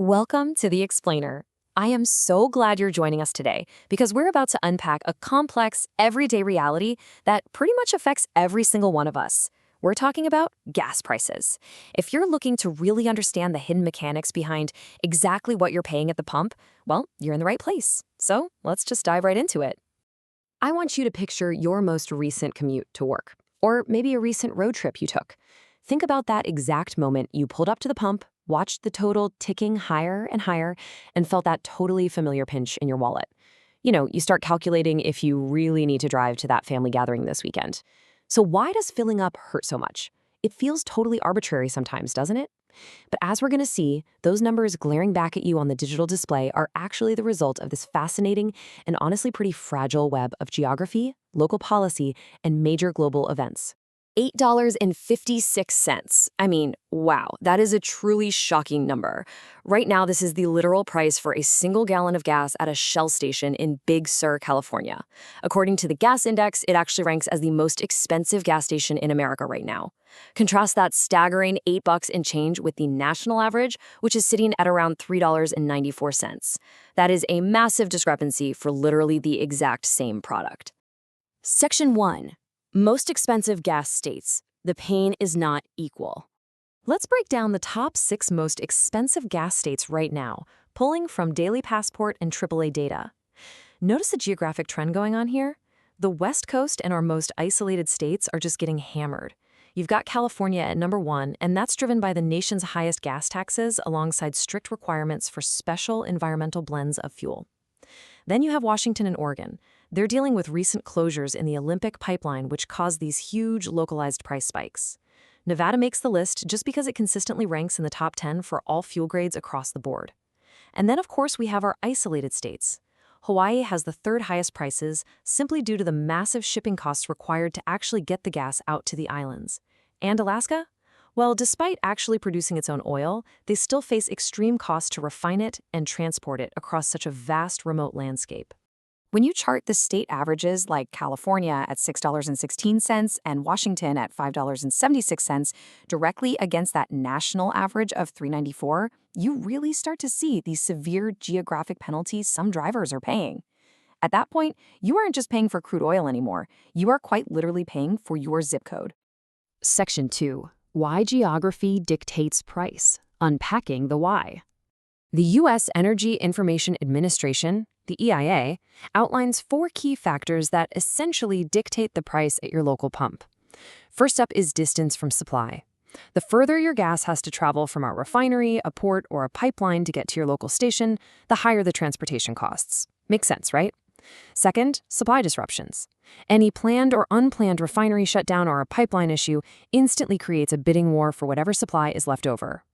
Welcome to The Explainer. I am so glad you're joining us today because we're about to unpack a complex, everyday reality that pretty much affects every single one of us. We're talking about gas prices. If you're looking to really understand the hidden mechanics behind exactly what you're paying at the pump, well, you're in the right place. So let's just dive right into it. I want you to picture your most recent commute to work, or maybe a recent road trip you took. Think about that exact moment you pulled up to the pump, watched the total ticking higher and higher, and felt that totally familiar pinch in your wallet. You start calculating if you really need to drive to that family gathering this weekend. So why does filling up hurt so much? It feels totally arbitrary sometimes, doesn't it? But as we're going to see, those numbers glaring back at you on the digital display are actually the result of this fascinating and honestly pretty fragile web of geography, local policy, and major global events. $8.56. I mean, wow, that is a truly shocking number. Right now, this is the literal price for a single gallon of gas at a Shell station in Big Sur, California. According to the Gas Index, it actually ranks as the most expensive gas station in America right now. Contrast that staggering $8 and change with the national average, which is sitting at around $3.94. That is a massive discrepancy for literally the exact same product. Section 1. Most expensive gas states. The pain is not equal. Let's break down the top 6 most expensive gas states right now, pulling from Daily Passport and AAA data. Notice the geographic trend going on here? The West Coast and our most isolated states are just getting hammered. You've got California at number 1, and that's driven by the nation's highest gas taxes alongside strict requirements for special environmental blends of fuel. Then you have Washington and Oregon. They're dealing with recent closures in the Olympic pipeline, which caused these huge localized price spikes. Nevada makes the list just because it consistently ranks in the top 10 for all fuel grades across the board. And then, of course, we have our isolated states. Hawaii has the 3rd highest prices simply due to the massive shipping costs required to actually get the gas out to the islands. And Alaska? Well, despite actually producing its own oil, they still face extreme costs to refine it and transport it across such a vast remote landscape. When you chart the state averages like California at $6.16 and Washington at $5.76 directly against that national average of $3.94, you really start to see these severe geographic penalties some drivers are paying. At that point, you aren't just paying for crude oil anymore. You are quite literally paying for your zip code. Section 2. Why geography dictates price. Unpacking the why. The U.S. Energy Information Administration, the EIA, outlines 4 key factors that essentially dictate the price at your local pump. First up is distance from supply. The further your gas has to travel from a refinery, a port, or a pipeline to get to your local station, the higher the transportation costs. Makes sense, right? Second, supply disruptions. Any planned or unplanned refinery shutdown or a pipeline issue instantly creates a bidding war for whatever supply is left over.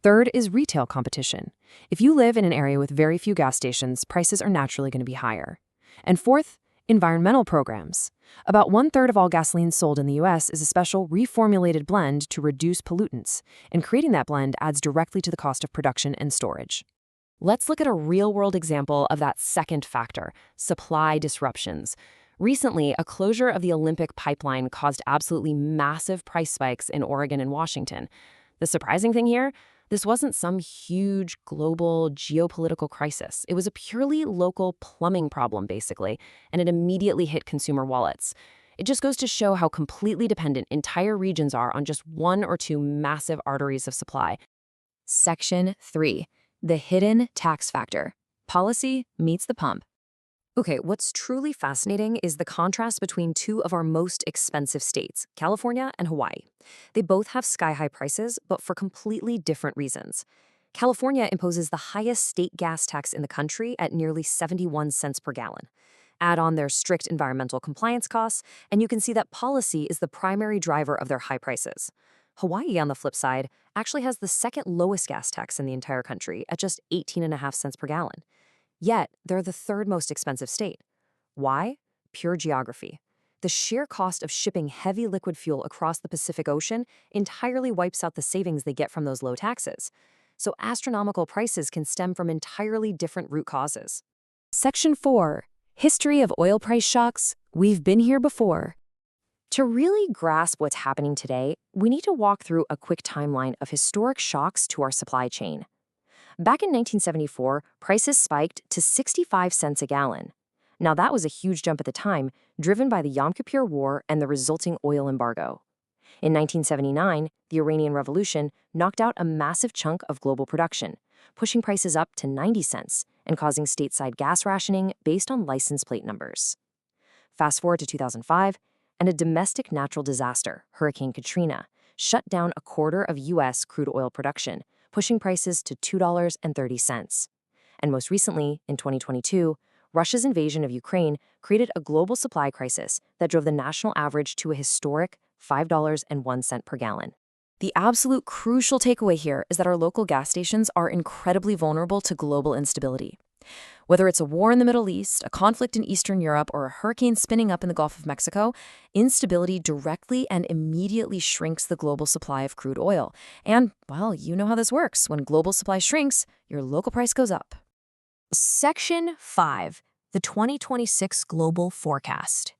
Third is retail competition. If you live in an area with very few gas stations, prices are naturally going to be higher. And fourth, environmental programs. About 1/3 of all gasoline sold in the U.S. is a special reformulated blend to reduce pollutants, and creating that blend adds directly to the cost of production and storage. Let's look at a real-world example of that second factor, supply disruptions. Recently, a closure of the Olympic pipeline caused absolutely massive price spikes in Oregon and Washington. The surprising thing here, this wasn't some huge global geopolitical crisis. It was a purely local plumbing problem, basically, and it immediately hit consumer wallets. It just goes to show how completely dependent entire regions are on just 1 or 2 massive arteries of supply. Section 3. The hidden tax factor. Policy meets the pump. Okay, what's truly fascinating is the contrast between 2 of our most expensive states, California and Hawaii. They both have sky-high prices, but for completely different reasons. California imposes the highest state gas tax in the country at nearly 71 cents per gallon. Add on their strict environmental compliance costs, and you can see that policy is the primary driver of their high prices. Hawaii, on the flip side, actually has the 2nd lowest gas tax in the entire country at just 18.5 cents per gallon. Yet, they're the 3rd most expensive state. Why? Pure geography. The sheer cost of shipping heavy liquid fuel across the Pacific Ocean entirely wipes out the savings they get from those low taxes. So astronomical prices can stem from entirely different root causes. Section 4. History of oil price shocks. We've been here before. To really grasp what's happening today, we need to walk through a quick timeline of historic shocks to our supply chain. Back in 1974, prices spiked to 65 cents a gallon. Now, that was a huge jump at the time, driven by the Yom Kippur War and the resulting oil embargo. In 1979, the Iranian Revolution knocked out a massive chunk of global production, pushing prices up to 90 cents and causing stateside gas rationing based on license plate numbers. Fast forward to 2005, and a domestic natural disaster, Hurricane Katrina, shut down a quarter of U.S. crude oil production, pushing prices to $2.30. And most recently, in 2022, Russia's invasion of Ukraine created a global supply crisis that drove the national average to a historic $5.01 per gallon. The absolute crucial takeaway here is that our local gas stations are incredibly vulnerable to global instability. Whether it's a war in the Middle East, a conflict in Eastern Europe, or a hurricane spinning up in the Gulf of Mexico, instability directly and immediately shrinks the global supply of crude oil. And, well, you know how this works. When global supply shrinks, your local price goes up. Section 5, the 2026 Global Forecast.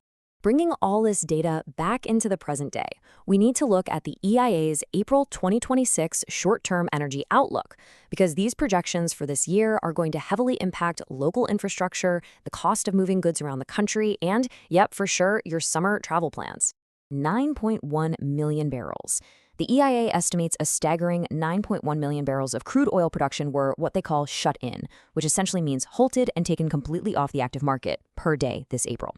Bringing all this data back into the present day, we need to look at the EIA's April 2026 short-term energy outlook, because these projections for this year are going to heavily impact local infrastructure, the cost of moving goods around the country, and, yep, for sure, your summer travel plans. 9.1 million barrels. The EIA estimates a staggering 9.1 million barrels of crude oil production were what they call shut in, which essentially means halted and taken completely off the active market per day this April.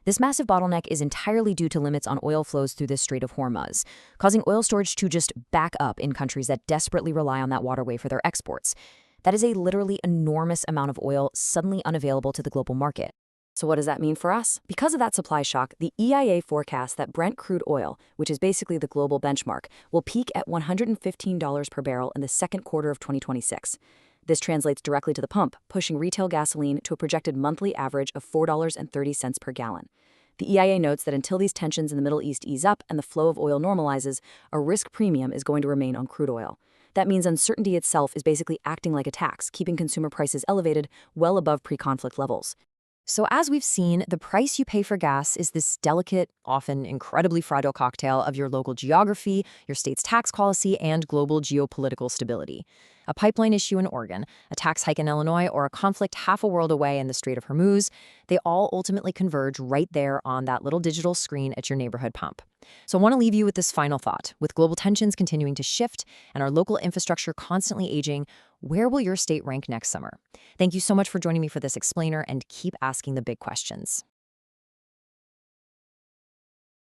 This massive bottleneck is entirely due to limits on oil flows through the Strait of Hormuz, causing oil storage to just back up in countries that desperately rely on that waterway for their exports. That is a literally enormous amount of oil suddenly unavailable to the global market. So what does that mean for us? Because of that supply shock, the EIA forecasts that Brent crude oil, which is basically the global benchmark, will peak at $115 per barrel in the second quarter of 2026. This translates directly to the pump, pushing retail gasoline to a projected monthly average of $4.30 per gallon. The EIA notes that until these tensions in the Middle East ease up and the flow of oil normalizes, a risk premium is going to remain on crude oil. That means uncertainty itself is basically acting like a tax, keeping consumer prices elevated well above pre-conflict levels. So as we've seen, the price you pay for gas is this delicate, often incredibly fragile cocktail of your local geography, your state's tax policy, and global geopolitical stability. A pipeline issue in Oregon, a tax hike in Illinois, or a conflict half a world away in the Strait of Hormuz, they all ultimately converge right there on that little digital screen at your neighborhood pump. So I want to leave you with this final thought. With global tensions continuing to shift and our local infrastructure constantly aging, where will your state rank next summer? Thank you so much for joining me for this explainer, and keep asking the big questions.